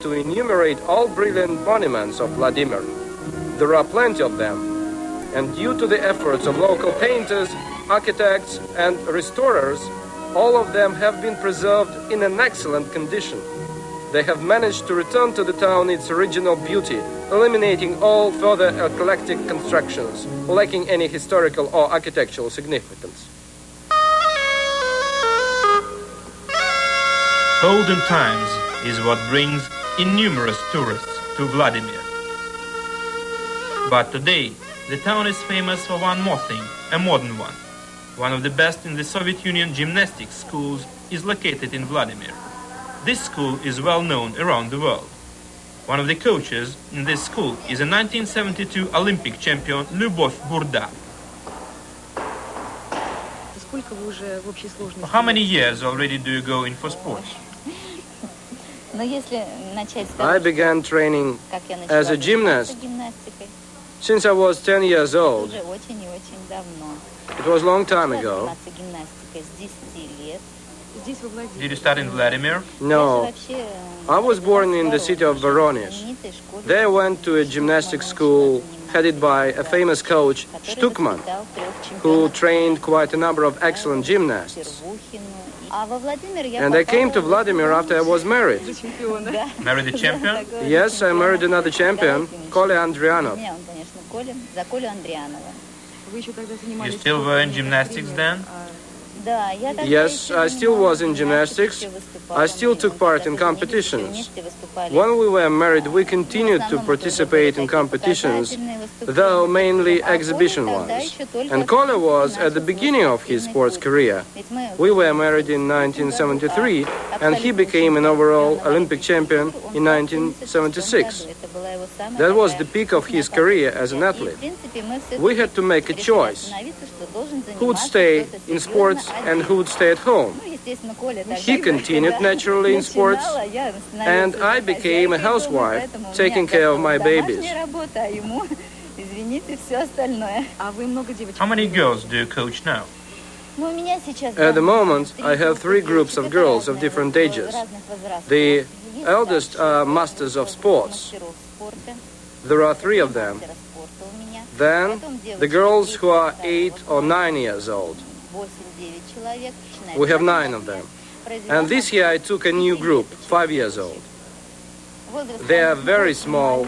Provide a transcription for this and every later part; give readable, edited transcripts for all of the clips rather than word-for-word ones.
to enumerate all brilliant monuments of Vladimir. There are plenty of them, and due to the efforts of local painters, architects, and restorers, all of them have been preserved in an excellent condition. They have managed to return to the town its original beauty, eliminating all further eclectic constructions, lacking any historical or architectural significance. Olden times is what brings innumerous tourists to Vladimir. But today, the town is famous for one more thing, a modern one. One of the best in the Soviet Union gymnastics schools is located in Vladimir. This school is well known around the world. One of the coaches in this school is a 1972 Olympic champion Lyubov Burda. For how many years already do you go in for sports? I began training as a gymnast since I was 10 years old. It was a long time ago. Did you start in Vladimir? No, I was born in the city of Voronezh. There I went to a gymnastics school headed by a famous coach, Shtukman, who trained quite a number of excellent gymnasts. And I came to Vladimir after I was married. Married a champion? Yes, I married another champion, Kolya Andrianov. You still were in gymnastics then? Yes, I still was in gymnastics. I still took part in competitions. When we were married, we continued to participate in competitions, though mainly exhibition ones. And Kolya was at the beginning of his sports career. We were married in 1973, and he became an overall Olympic champion in 1976. That was the peak of his career as an athlete. We had to make a choice. Who would stay in sports and who would stay at home? He continued naturally in sports, and I became a housewife, taking care of my babies. How many girls do you coach now? At the moment, I have 3 groups of girls of different ages. The eldest are masters of sports. There are 3 of them. Then, the girls who are 8 or 9 years old. We have 9 of them. And this year I took a new group, 5 years old. They are very small.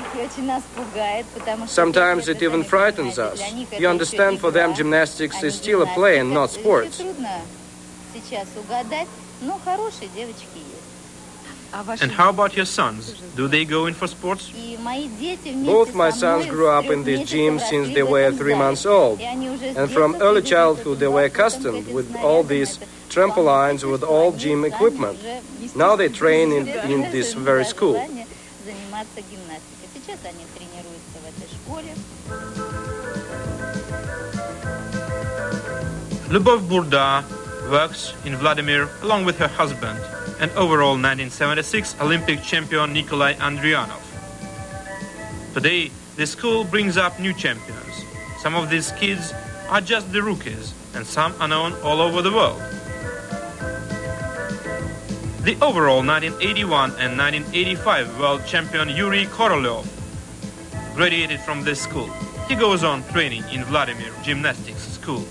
Sometimes it even frightens us. You understand, for them gymnastics is still a play and not sports. And how about your sons? Do they go in for sports? Both my sons grew up in this gym since they were 3 months old. And from early childhood they were accustomed with all these trampolines, with all gym equipment. Now they train in this very school. Lyubov Burda works in Vladimir along with her husband and overall 1976 Olympic champion Nikolai Andrianov. Today, the school brings up new champions. Some of these kids are just the rookies, and some are known all over the world. The overall 1981 and 1985 world champion Yuri Korolev graduated from this school. He goes on training in Vladimir Gymnastics School.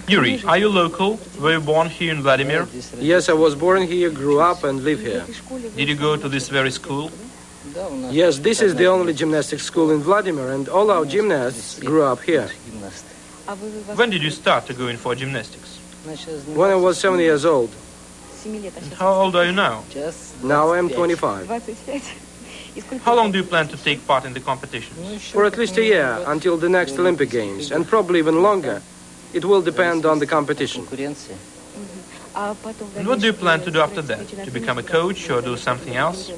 Yuri, are you local? Were you born here in Vladimir? Yes, I was born here, grew up and live here. Did you go to this very school? Yes, this is the only gymnastics school in Vladimir, and all our gymnasts grew up here. When did you start to go in for gymnastics? When I was 7 years old. And how old are you now? Now I am 25. How long do you plan to take part in the competitions? For at least a year, until the next Olympic Games, and probably even longer. It will depend on the competition. And what do you plan to do after that? To become a coach or do something else?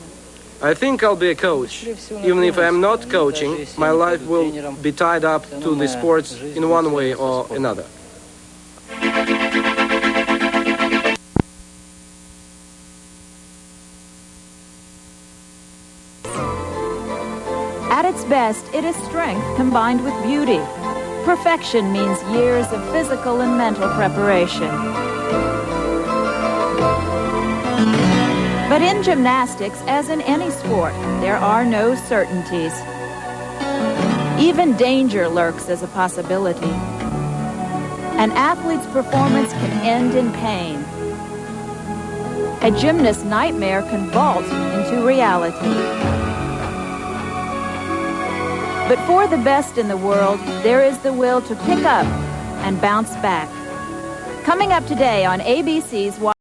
I think I'll be a coach. Even if I'm not coaching, my life will be tied up to the sports in one way or another. At its best, it is strength combined with beauty. Perfection means years of physical and mental preparation. But in gymnastics, as in any sport, there are no certainties. Even danger lurks as a possibility. An athlete's performance can end in pain. A gymnast's nightmare can vault into reality. But for the best in the world, there is the will to pick up and bounce back. Coming up today on ABC's